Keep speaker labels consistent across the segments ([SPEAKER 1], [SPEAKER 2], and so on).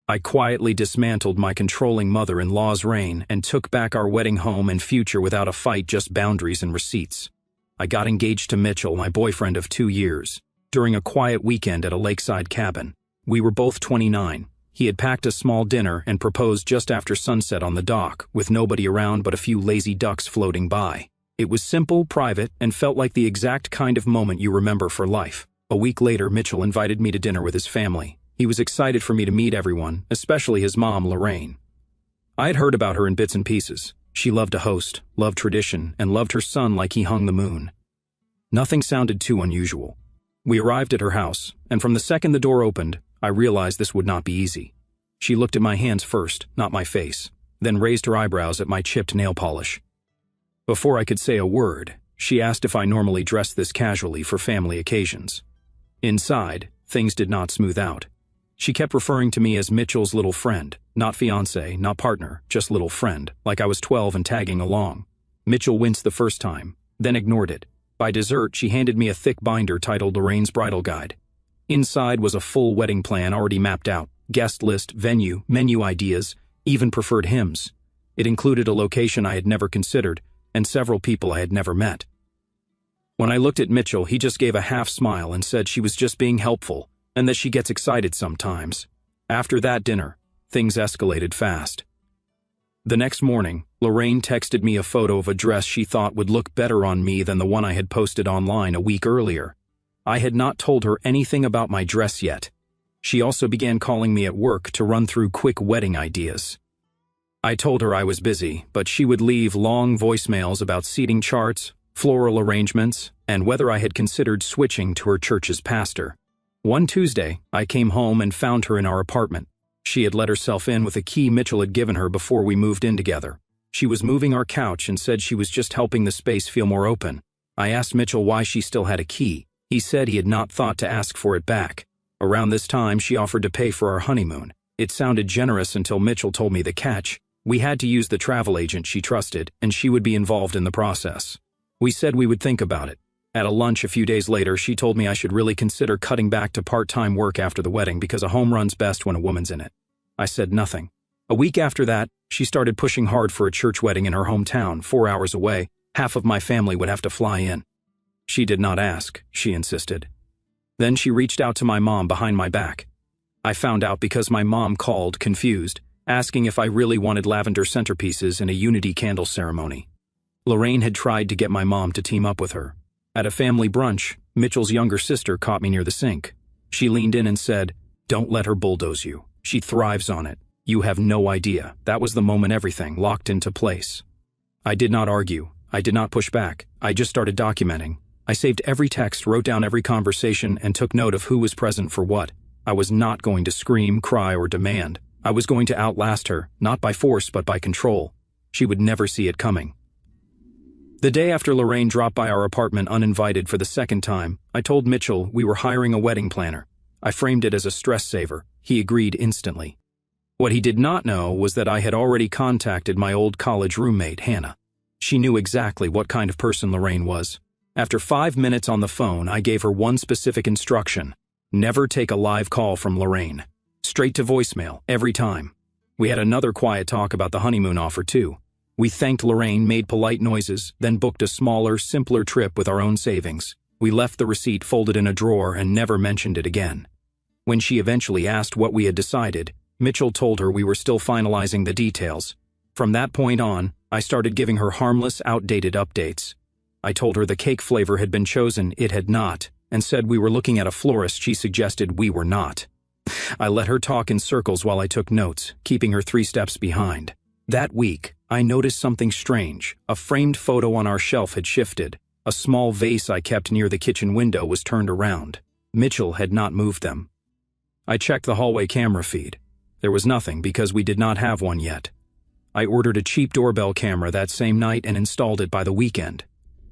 [SPEAKER 1] I quietly dismantled my controlling mother-in-law's reign and took back our wedding home and future without a fight, just boundaries and receipts. I got engaged to Mitchell, my boyfriend of 2 years, during a quiet weekend at a lakeside cabin. We were both 29. He had packed a small dinner and proposed just after sunset on the dock, with nobody around but a few lazy ducks floating by. It was simple, private, and felt like the exact kind of moment you remember for life. A week later, Mitchell invited me to dinner with his family. He was excited for me to meet everyone, especially his mom, Lorraine. I had heard about her in bits and pieces. She loved to host, loved tradition, and loved her son like he hung the moon. Nothing sounded too unusual. We arrived at her house, and from the second the door opened, I realized this would not be easy. She looked at my hands first, not my face, then raised her eyebrows at my chipped nail polish. Before I could say a word, she asked if I normally dressed this casually for family occasions. Inside, things did not smooth out. She kept referring to me as Mitchell's little friend, not fiancé, not partner, just little friend, like I was 12 and tagging along. Mitchell winced the first time, then ignored it. By dessert, she handed me a thick binder titled Lorraine's Bridal Guide. Inside was a full wedding plan already mapped out, guest list, venue, menu ideas, even preferred hymns. It included a location I had never considered, and several people I had never met. When I looked at Mitchell, he just gave a half smile and said she was just being helpful, and that she gets excited sometimes. After that dinner, things escalated fast. The next morning, Lorraine texted me a photo of a dress she thought would look better on me than the one I had posted online a week earlier. I had not told her anything about my dress yet. She also began calling me at work to run through quick wedding ideas. I told her I was busy, but she would leave long voicemails about seating charts, floral arrangements, and whether I had considered switching to her church's pastor. One Tuesday, I came home and found her in our apartment. She had let herself in with a key Mitchell had given her before we moved in together. She was moving our couch and said she was just helping the space feel more open. I asked Mitchell why she still had a key. He said he had not thought to ask for it back. Around this time, she offered to pay for our honeymoon. It sounded generous until Mitchell told me the catch. We had to use the travel agent she trusted, and she would be involved in the process. We said we would think about it. At a lunch a few days later, she told me I should really consider cutting back to part-time work after the wedding because a home run's best when a woman's in it. I said nothing. A week after that, she started pushing hard for a church wedding in her hometown, 4 hours away. Half of my family would have to fly in. She did not ask, she insisted. Then she reached out to my mom behind my back. I found out because my mom called, confused, asking if I really wanted lavender centerpieces in a unity candle ceremony. Lorraine had tried to get my mom to team up with her. At a family brunch, Mitchell's younger sister caught me near the sink. She leaned in and said, "Don't let her bulldoze you. She thrives on it. You have no idea." That was the moment everything locked into place. I did not argue. I did not push back. I just started documenting. I saved every text, wrote down every conversation, and took note of who was present for what. I was not going to scream, cry, or demand. I was going to outlast her, not by force but by control. She would never see it coming. The day after Lorraine dropped by our apartment uninvited for the second time, I told Mitchell we were hiring a wedding planner. I framed it as a stress saver. He agreed instantly. What he did not know was that I had already contacted my old college roommate, Hannah. She knew exactly what kind of person Lorraine was. After 5 minutes on the phone, I gave her one specific instruction: never take a live call from Lorraine. Straight to voicemail, every time. We had another quiet talk about the honeymoon offer, too. We thanked Lorraine, made polite noises, then booked a smaller, simpler trip with our own savings. We left the receipt folded in a drawer and never mentioned it again. When she eventually asked what we had decided, Mitchell told her we were still finalizing the details. From that point on, I started giving her harmless, outdated updates. I told her the cake flavor had been chosen, it had not, and said we were looking at a florist she suggested we were not. I let her talk in circles while I took notes, keeping her 3 steps behind. That week, I noticed something strange. A framed photo on our shelf had shifted. A small vase I kept near the kitchen window was turned around. Mitchell had not moved them. I checked the hallway camera feed. There was nothing because we did not have one yet. I ordered a cheap doorbell camera that same night and installed it by the weekend.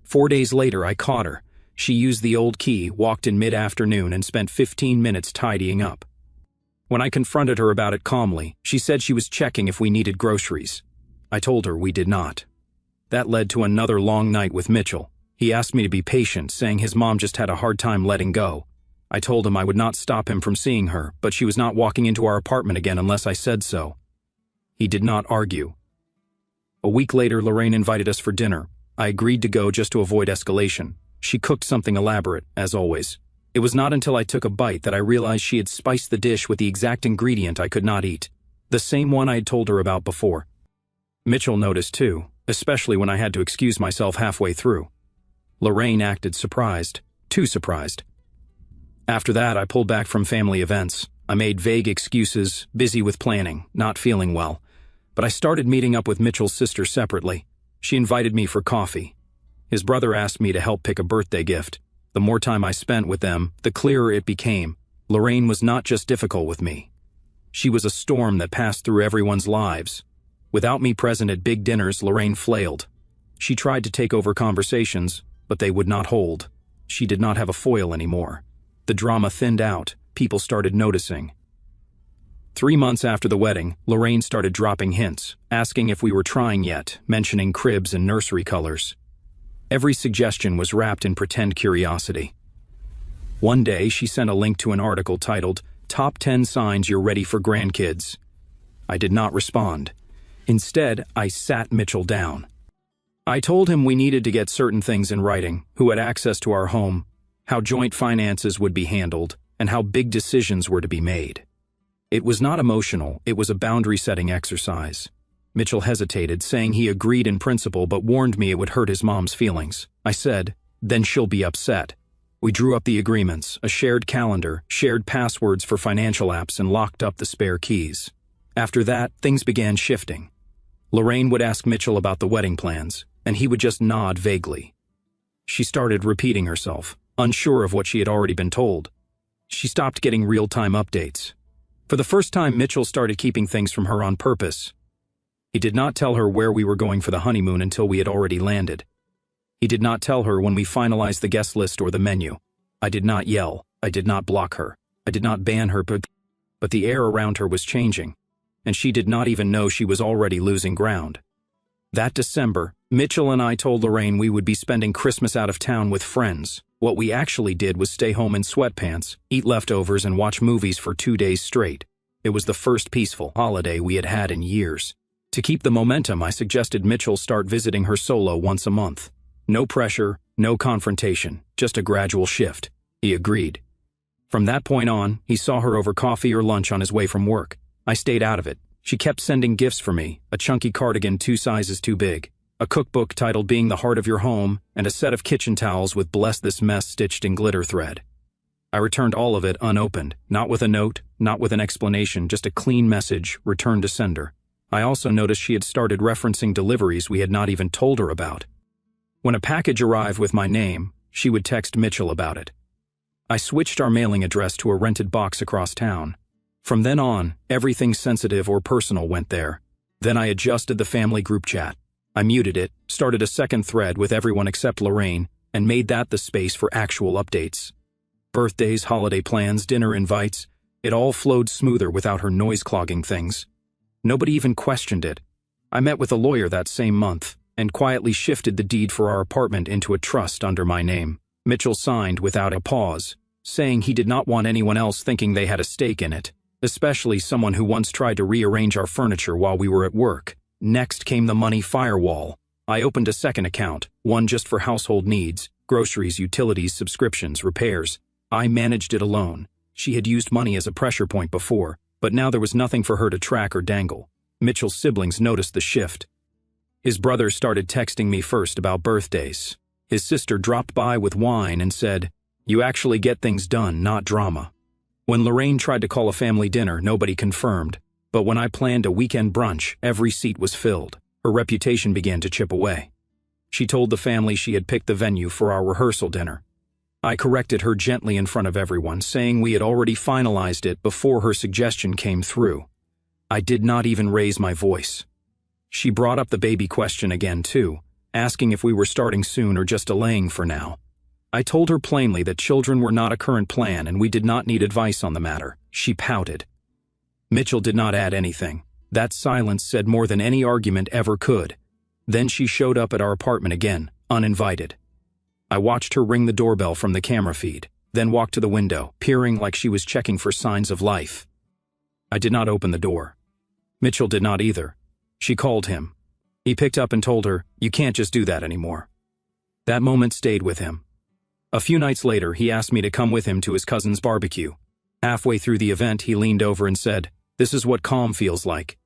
[SPEAKER 1] 4 days later, I caught her. She used the old key, walked in mid-afternoon, and spent 15 minutes tidying up. When I confronted her about it calmly, she said she was checking if we needed groceries. I told her we did not. That led to another long night with Mitchell. He asked me to be patient, saying his mom just had a hard time letting go. I told him I would not stop him from seeing her, but she was not walking into our apartment again unless I said so. He did not argue. A week later, Lorraine invited us for dinner. I agreed to go just to avoid escalation. She cooked something elaborate, as always. It was not until I took a bite that I realized she had spiced the dish with the exact ingredient I could not eat. The same one I had told her about before. Mitchell noticed too, especially when I had to excuse myself halfway through. Lorraine acted surprised, too surprised. After that, I pulled back from family events. I made vague excuses, busy with planning, not feeling well. But I started meeting up with Mitchell's sister separately. She invited me for coffee. His brother asked me to help pick a birthday gift. The more time I spent with them, the clearer it became. Lorraine was not just difficult with me. She was a storm that passed through everyone's lives. Without me present at big dinners, Lorraine flailed. She tried to take over conversations, but they would not hold. She did not have a foil anymore. The drama thinned out. People started noticing. 3 months after the wedding, Lorraine started dropping hints, asking if we were trying yet, mentioning cribs and nursery colors. Every suggestion was wrapped in pretend curiosity. One day, she sent a link to an article titled, "Top 10 Signs You're Ready for Grandkids." I did not respond. Instead, I sat Mitchell down. I told him we needed to get certain things in writing, who had access to our home, how joint finances would be handled, and how big decisions were to be made. It was not emotional, it was a boundary-setting exercise. Mitchell hesitated, saying he agreed in principle but warned me it would hurt his mom's feelings. I said, "Then she'll be upset." We drew up the agreements, a shared calendar, shared passwords for financial apps, and locked up the spare keys. After that, things began shifting. Lorraine would ask Mitchell about the wedding plans, and he would just nod vaguely. She started repeating herself, unsure of what she had already been told. She stopped getting real-time updates. For the first time, Mitchell started keeping things from her on purpose. He did not tell her where we were going for the honeymoon until we had already landed. He did not tell her when we finalized the guest list or the menu. I did not yell. I did not block her. I did not ban her, but the air around her was changing, and she did not even know she was already losing ground. That December, Mitchell and I told Lorraine we would be spending Christmas out of town with friends. What we actually did was stay home in sweatpants, eat leftovers, and watch movies for 2 days straight. It was the first peaceful holiday we had had in years. To keep the momentum, I suggested Mitchell start visiting her solo once a month. No pressure, no confrontation, just a gradual shift. He agreed. From that point on, he saw her over coffee or lunch on his way from work. I stayed out of it. She kept sending gifts for me, a chunky cardigan 2 sizes too big, a cookbook titled Being the Heart of Your Home, and a set of kitchen towels with Bless This Mess stitched in glitter thread. I returned all of it unopened, not with a note, not with an explanation, just a clean message, returned to sender. I also noticed she had started referencing deliveries we had not even told her about. When a package arrived with my name, she would text Mitchell about it. I switched our mailing address to a rented box across town. From then on, everything sensitive or personal went there. Then I adjusted the family group chat. I muted it, started a second thread with everyone except Lorraine, and made that the space for actual updates. Birthdays, holiday plans, dinner invites, it all flowed smoother without her noise-clogging things. Nobody even questioned it. I met with a lawyer that same month, and quietly shifted the deed for our apartment into a trust under my name. Mitchell signed without a pause, saying he did not want anyone else thinking they had a stake in it, especially someone who once tried to rearrange our furniture while we were at work. Next came the money firewall. I opened a second account, one just for household needs, groceries, utilities, subscriptions, repairs. I managed it alone. She had used money as a pressure point before, but now there was nothing for her to track or dangle. Mitchell's siblings noticed the shift. His brother started texting me first about birthdays. His sister dropped by with wine and said, "You actually get things done, not drama." When Lorraine tried to call a family dinner, nobody confirmed. But when I planned a weekend brunch, every seat was filled. Her reputation began to chip away. She told the family she had picked the venue for our rehearsal dinner. I corrected her gently in front of everyone, saying we had already finalized it before her suggestion came through. I did not even raise my voice. She brought up the baby question again too, asking if we were starting soon or just delaying for now. I told her plainly that children were not a current plan and we did not need advice on the matter. She pouted. Mitchell did not add anything. That silence said more than any argument ever could. Then she showed up at our apartment again, uninvited. I watched her ring the doorbell from the camera feed, then walked to the window, peering like she was checking for signs of life. I did not open the door. Mitchell did not either. She called him. He picked up and told her, "You can't just do that anymore." That moment stayed with him. A few nights later, he asked me to come with him to his cousin's barbecue. Halfway through the event, he leaned over and said, "This is what calm feels like."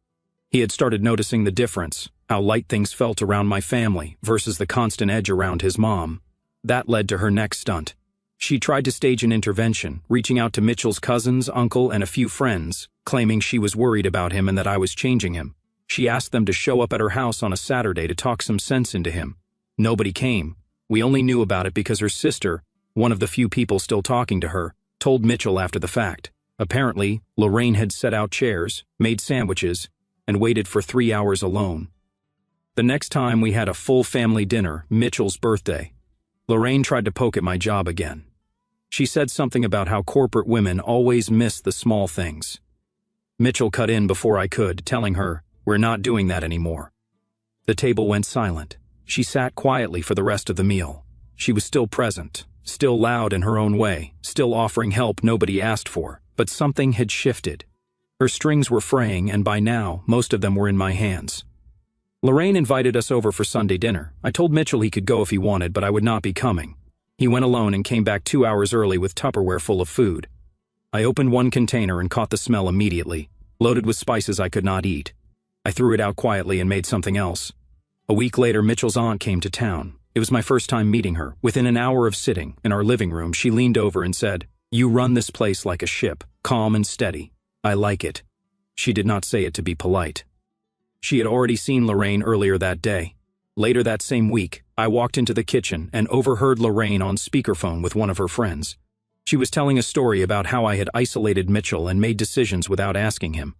[SPEAKER 1] He had started noticing the difference, how light things felt around my family versus the constant edge around his mom. That led to her next stunt. She tried to stage an intervention, reaching out to Mitchell's cousins, uncle, and a few friends, claiming she was worried about him and that I was changing him. She asked them to show up at her house on a Saturday to talk some sense into him. Nobody came. We only knew about it because her sister, one of the few people still talking to her, told Mitchell after the fact. Apparently, Lorraine had set out chairs, made sandwiches, and waited for 3 hours alone. The next time we had a full family dinner, Mitchell's birthday. Lorraine tried to poke at my job again. She said something about how corporate women always miss the small things. Mitchell cut in before I could, telling her, "We're not doing that anymore." The table went silent. She sat quietly for the rest of the meal. She was still present, still loud in her own way, still offering help nobody asked for, but something had shifted. Her strings were fraying, and by now, most of them were in my hands. Lorraine invited us over for Sunday dinner. I told Mitchell he could go if he wanted, but I would not be coming. He went alone and came back 2 hours early with Tupperware full of food. I opened one container and caught the smell immediately, loaded with spices I could not eat. I threw it out quietly and made something else. A week later, Mitchell's aunt came to town. It was my first time meeting her. Within an hour of sitting in our living room, she leaned over and said, "You run this place like a ship, calm and steady. I like it." She did not say it to be polite. She had already seen Lorraine earlier that day. Later that same week, I walked into the kitchen and overheard Lorraine on speakerphone with one of her friends. She was telling a story about how I had isolated Mitchell and made decisions without asking him.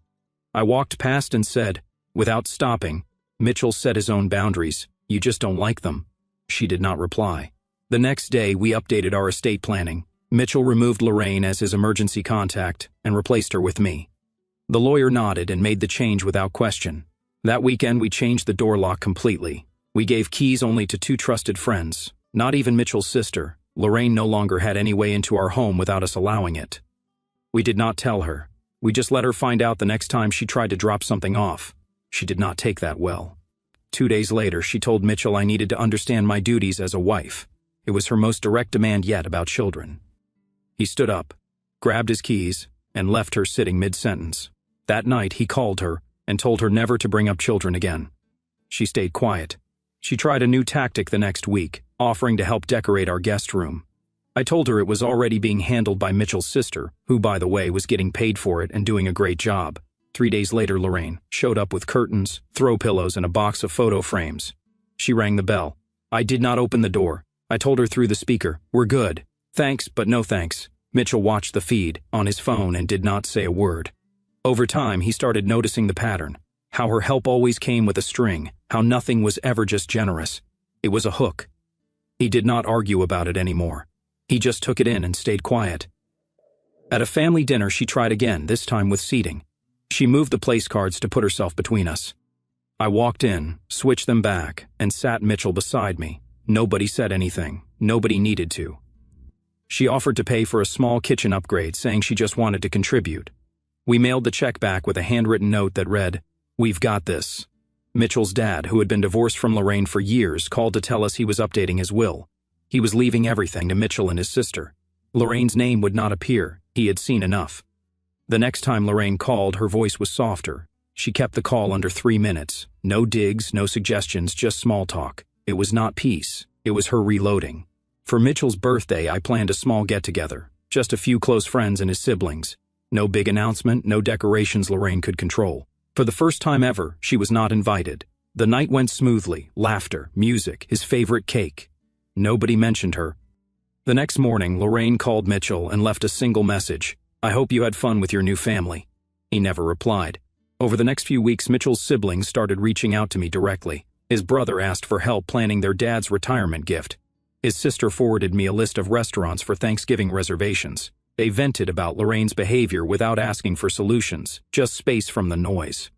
[SPEAKER 1] I walked past and said, without stopping, "Mitchell set his own boundaries. You just don't like them." She did not reply. The next day, we updated our estate planning. Mitchell removed Lorraine as his emergency contact and replaced her with me. The lawyer nodded and made the change without question. That weekend, we changed the door lock completely. We gave keys only to 2 trusted friends, not even Mitchell's sister. Lorraine no longer had any way into our home without us allowing it. We did not tell her. We just let her find out the next time she tried to drop something off. She did not take that well. 2 days later, she told Mitchell I needed to understand my duties as a wife. It was her most direct demand yet about children. He stood up, grabbed his keys, and left her sitting mid-sentence. That night, he called her and told her never to bring up children again. She stayed quiet. She tried a new tactic the next week, offering to help decorate our guest room. I told her it was already being handled by Mitchell's sister, who, by the way, was getting paid for it and doing a great job. 3 days later, Lorraine showed up with curtains, throw pillows, and a box of photo frames. She rang the bell. I did not open the door. I told her through the speaker, "We're good. Thanks, but no thanks." Mitchell watched the feed on his phone and did not say a word. Over time, he started noticing the pattern. How her help always came with a string, how nothing was ever just generous. It was a hook. He did not argue about it anymore. He just took it in and stayed quiet. At a family dinner, she tried again, this time with seating. She moved the place cards to put herself between us. I walked in, switched them back, and sat Mitchell beside me. Nobody said anything. Nobody needed to. She offered to pay for a small kitchen upgrade, saying she just wanted to contribute. We mailed the check back with a handwritten note that read, "We've got this." Mitchell's dad, who had been divorced from Lorraine for years, called to tell us he was updating his will. He was leaving everything to Mitchell and his sister. Lorraine's name would not appear. He had seen enough. The next time Lorraine called, her voice was softer. She kept the call under 3 minutes. No digs, no suggestions, just small talk. It was not peace. It was her reloading. For Mitchell's birthday, I planned a small get-together. Just a few close friends and his siblings. No big announcement, no decorations Lorraine could control. For the first time ever, she was not invited. The night went smoothly. Laughter, music, his favorite cake. Nobody mentioned her. The next morning, Lorraine called Mitchell and left a single message. "I hope you had fun with your new family." He never replied. Over the next few weeks, Mitchell's siblings started reaching out to me directly. His brother asked for help planning their dad's retirement gift. His sister forwarded me a list of restaurants for Thanksgiving reservations. They vented about Lorraine's behavior without asking for solutions, just space from the noise.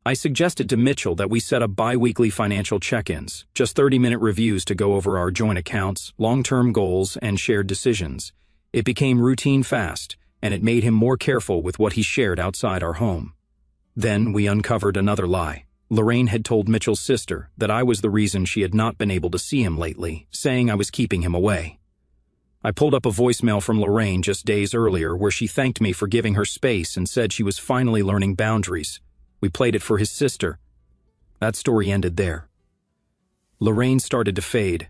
[SPEAKER 1] I suggested to Mitchell that we set up bi-weekly financial check-ins, just 30-minute reviews to go over our joint accounts, long-term goals, and shared decisions. It became routine fast, and it made him more careful with what he shared outside our home. Then we uncovered another lie. Lorraine had told Mitchell's sister that I was the reason she had not been able to see him lately, saying I was keeping him away. I pulled up a voicemail from Lorraine just days earlier where she thanked me for giving her space and said she was finally learning boundaries. We played it for his sister. That story ended there. Lorraine started to fade.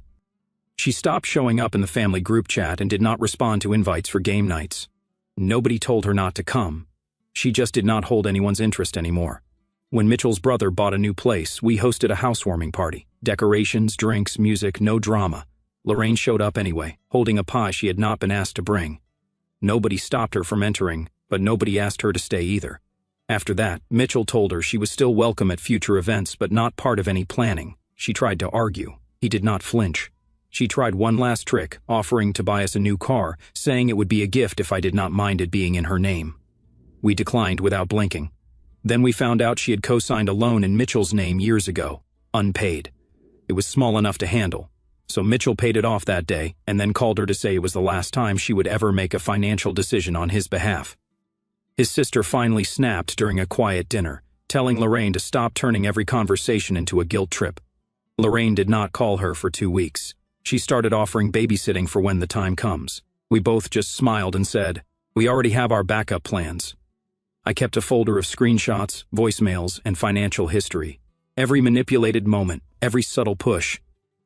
[SPEAKER 1] She stopped showing up in the family group chat and did not respond to invites for game nights. Nobody told her not to come. She just did not hold anyone's interest anymore. When Mitchell's brother bought a new place, we hosted a housewarming party. Decorations, drinks, music, no drama. Lorraine showed up anyway, holding a pie she had not been asked to bring. Nobody stopped her from entering, but nobody asked her to stay either. After that, Mitchell told her she was still welcome at future events but not part of any planning. She tried to argue. He did not flinch. She tried one last trick, offering to buy us a new car, saying it would be a gift if I did not mind it being in her name. We declined without blinking. Then we found out she had co-signed a loan in Mitchell's name years ago, unpaid. It was small enough to handle, so Mitchell paid it off that day and then called her to say it was the last time she would ever make a financial decision on his behalf. His sister finally snapped during a quiet dinner, telling Lorraine to stop turning every conversation into a guilt trip. Lorraine did not call her for 2 weeks. She started offering babysitting for when the time comes. We both just smiled and said, "We already have our backup plans." I kept a folder of screenshots, voicemails, and financial history. Every manipulated moment, every subtle push,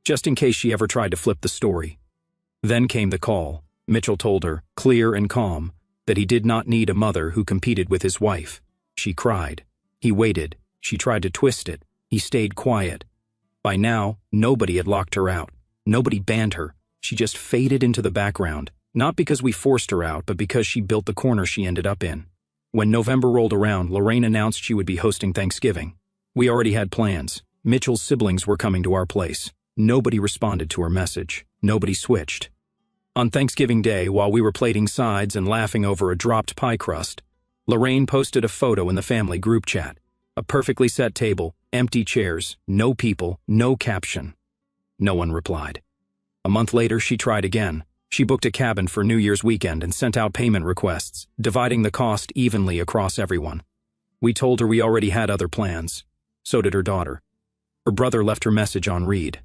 [SPEAKER 1] just in case she ever tried to flip the story. Then came the call. Mitchell told her, clear and calm, that he did not need a mother who competed with his wife. She cried. He waited. She tried to twist it. He stayed quiet. By now, nobody had locked her out. Nobody banned her. She just faded into the background, not because we forced her out, but because she built the corner she ended up in. When November rolled around, Lorraine announced she would be hosting Thanksgiving. We already had plans. Mitchell's siblings were coming to our place. Nobody responded to her message. Nobody switched. On Thanksgiving Day, while we were plating sides and laughing over a dropped pie crust, Lorraine posted a photo in the family group chat. A perfectly set table, empty chairs, no people, no caption. No one replied. A month later, she tried again. She booked a cabin for New Year's weekend and sent out payment requests, dividing the cost evenly across everyone. We told her we already had other plans. So did her daughter. Her brother left her message on read.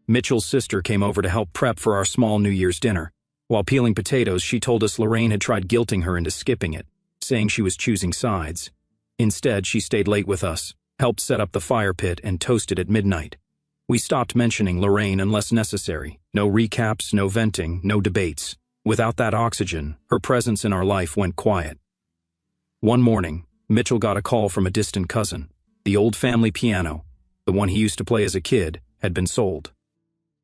[SPEAKER 1] Mitchell's sister came over to help prep for our small New Year's dinner. While peeling potatoes, she told us Lorraine had tried guilting her into skipping it, saying she was choosing sides. Instead, she stayed late with us, helped set up the fire pit, and toasted at midnight. We stopped mentioning Lorraine unless necessary. No recaps, no venting, no debates. Without that oxygen, her presence in our life went quiet. One morning, Mitchell got a call from a distant cousin. The old family piano, the one he used to play as a kid, had been sold.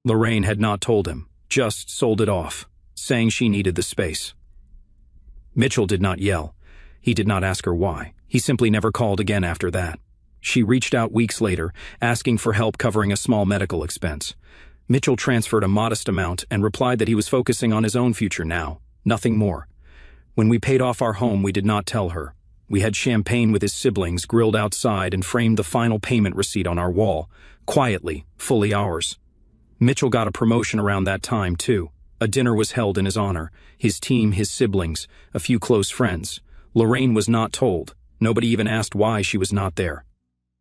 [SPEAKER 1] Lorraine had not told him, just sold it off, saying she needed the space. Mitchell did not yell. He did not ask her why. He simply never called again after that. She reached out weeks later, asking for help covering a small medical expense. Mitchell transferred a modest amount and replied that he was focusing on his own future now, nothing more. When we paid off our home, we did not tell her. We had champagne with his siblings grilled outside and framed the final payment receipt on our wall, quietly, fully ours. Mitchell got a promotion around that time, too. A dinner was held in his honor. His team, his siblings, a few close friends. Lorraine was not told. Nobody even asked why she was not there.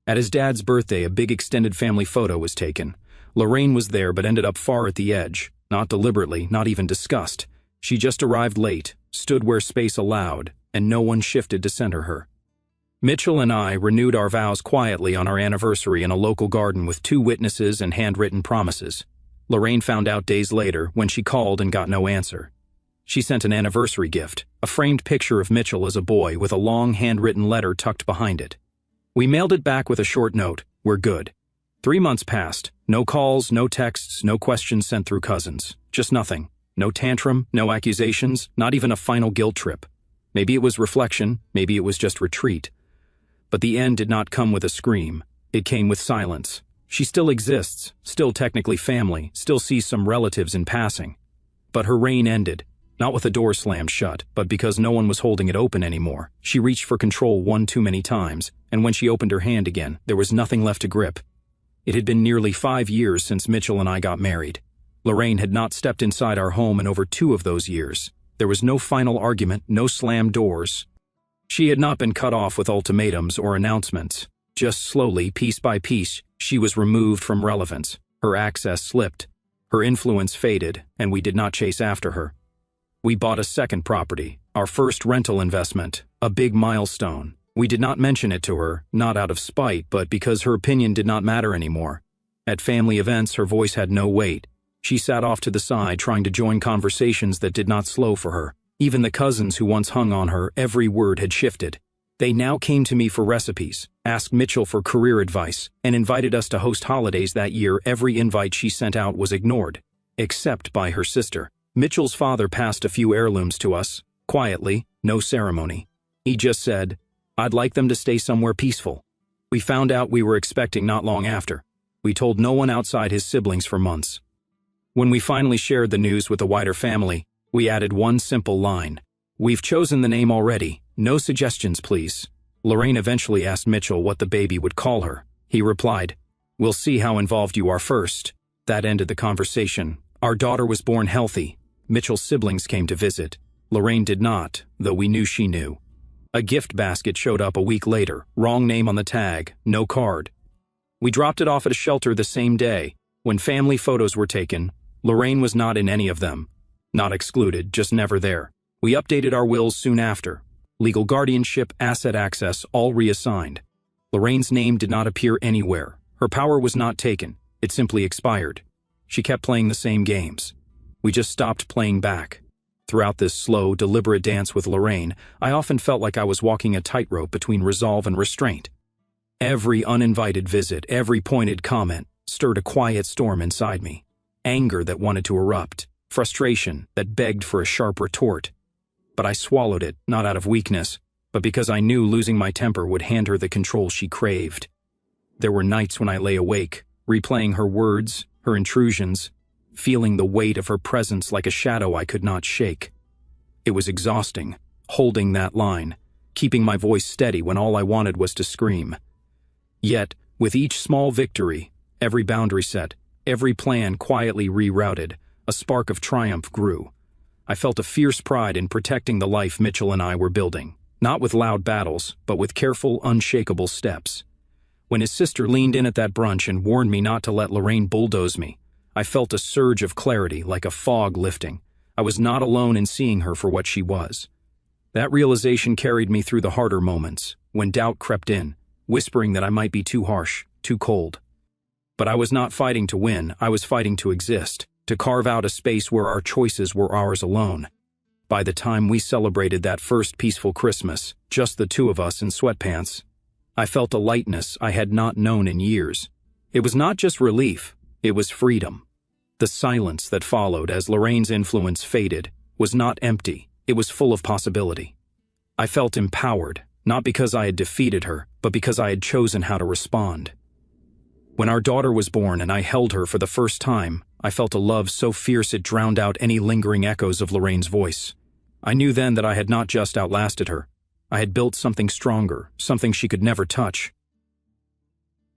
[SPEAKER 1] At his dad's birthday, a big extended family photo was taken. Lorraine was there but ended up far at the edge, not deliberately, not even discussed. She just arrived late, stood where space allowed, and no one shifted to center her. Mitchell and I renewed our vows quietly on our anniversary in a local garden with 2 witnesses and handwritten promises. Lorraine found out days later when she called and got no answer. She sent an anniversary gift, a framed picture of Mitchell as a boy with a long handwritten letter tucked behind it. We mailed it back with a short note, "We're good." 3 months passed. No calls, no texts, no questions sent through cousins. Just nothing. No tantrum, no accusations, not even a final guilt trip. Maybe it was reflection, maybe it was just retreat. But the end did not come with a scream. It came with silence. She still exists, still technically family, still sees some relatives in passing. But her reign ended. Not with a door slammed shut, but because no one was holding it open anymore. She reached for control one too many times, and when she opened her hand again, there was nothing left to grip. It had been nearly 5 years since Mitchell and I got married. Lorraine had not stepped inside our home in over 2 of those years. There was no final argument, no slammed doors. She had not been cut off with ultimatums or announcements. Just slowly, piece by piece, she was removed from relevance. Her access slipped. Her influence faded, and we did not chase after her. We bought a second property, our first rental investment, a big milestone. We did not mention it to her, not out of spite, but because her opinion did not matter anymore. At family events, her voice had no weight. She sat off to the side, trying to join conversations that did not slow for her. Even the cousins who once hung on her, every word had shifted. They now came to me for recipes, asked Mitchell for career advice, and invited us to host holidays that year. Every invite she sent out was ignored, except by her sister. Mitchell's father passed a few heirlooms to us, quietly, no ceremony. He just said, "I'd like them to stay somewhere peaceful." We found out we were expecting not long after. We told no one outside his siblings for months. When we finally shared the news with the wider family, we added one simple line. "We've chosen the name already. No suggestions, please." Lorraine eventually asked Mitchell what the baby would call her. He replied, "We'll see how involved you are first." That ended the conversation. Our daughter was born healthy. Mitchell's siblings came to visit. Lorraine did not, though we knew she knew. A gift basket showed up a week later. Wrong name on the tag, no card. We dropped it off at a shelter the same day. When family photos were taken, Lorraine was not in any of them. Not excluded, just never there. We updated our wills soon after. Legal guardianship, asset access, all reassigned. Lorraine's name did not appear anywhere. Her power was not taken. It simply expired. She kept playing the same games. We just stopped playing back. Throughout this slow, deliberate dance with Lorraine, I often felt like I was walking a tightrope between resolve and restraint. Every uninvited visit, every pointed comment, stirred a quiet storm inside me. Anger that wanted to erupt. Frustration that begged for a sharp retort. But I swallowed it, not out of weakness, but because I knew losing my temper would hand her the control she craved. There were nights when I lay awake, replaying her words, her intrusions, feeling the weight of her presence like a shadow I could not shake. It was exhausting, holding that line, keeping my voice steady when all I wanted was to scream. Yet, with each small victory, every boundary set, every plan quietly rerouted, a spark of triumph grew. I felt a fierce pride in protecting the life Mitchell and I were building, not with loud battles, but with careful, unshakable steps. When his sister leaned in at that brunch and warned me not to let Lorraine bulldoze me, I felt a surge of clarity, like a fog lifting. I was not alone in seeing her for what she was. That realization carried me through the harder moments, when doubt crept in, whispering that I might be too harsh, too cold. But I was not fighting to win, I was fighting to exist, to carve out a space where our choices were ours alone. By the time we celebrated that first peaceful Christmas, just the two of us in sweatpants, I felt a lightness I had not known in years. It was not just relief, it was freedom. The silence that followed as Lorraine's influence faded was not empty, it was full of possibility. I felt empowered, not because I had defeated her, but because I had chosen how to respond. When our daughter was born and I held her for the first time, I felt a love so fierce it drowned out any lingering echoes of Lorraine's voice. I knew then that I had not just outlasted her. I had built something stronger, something she could never touch.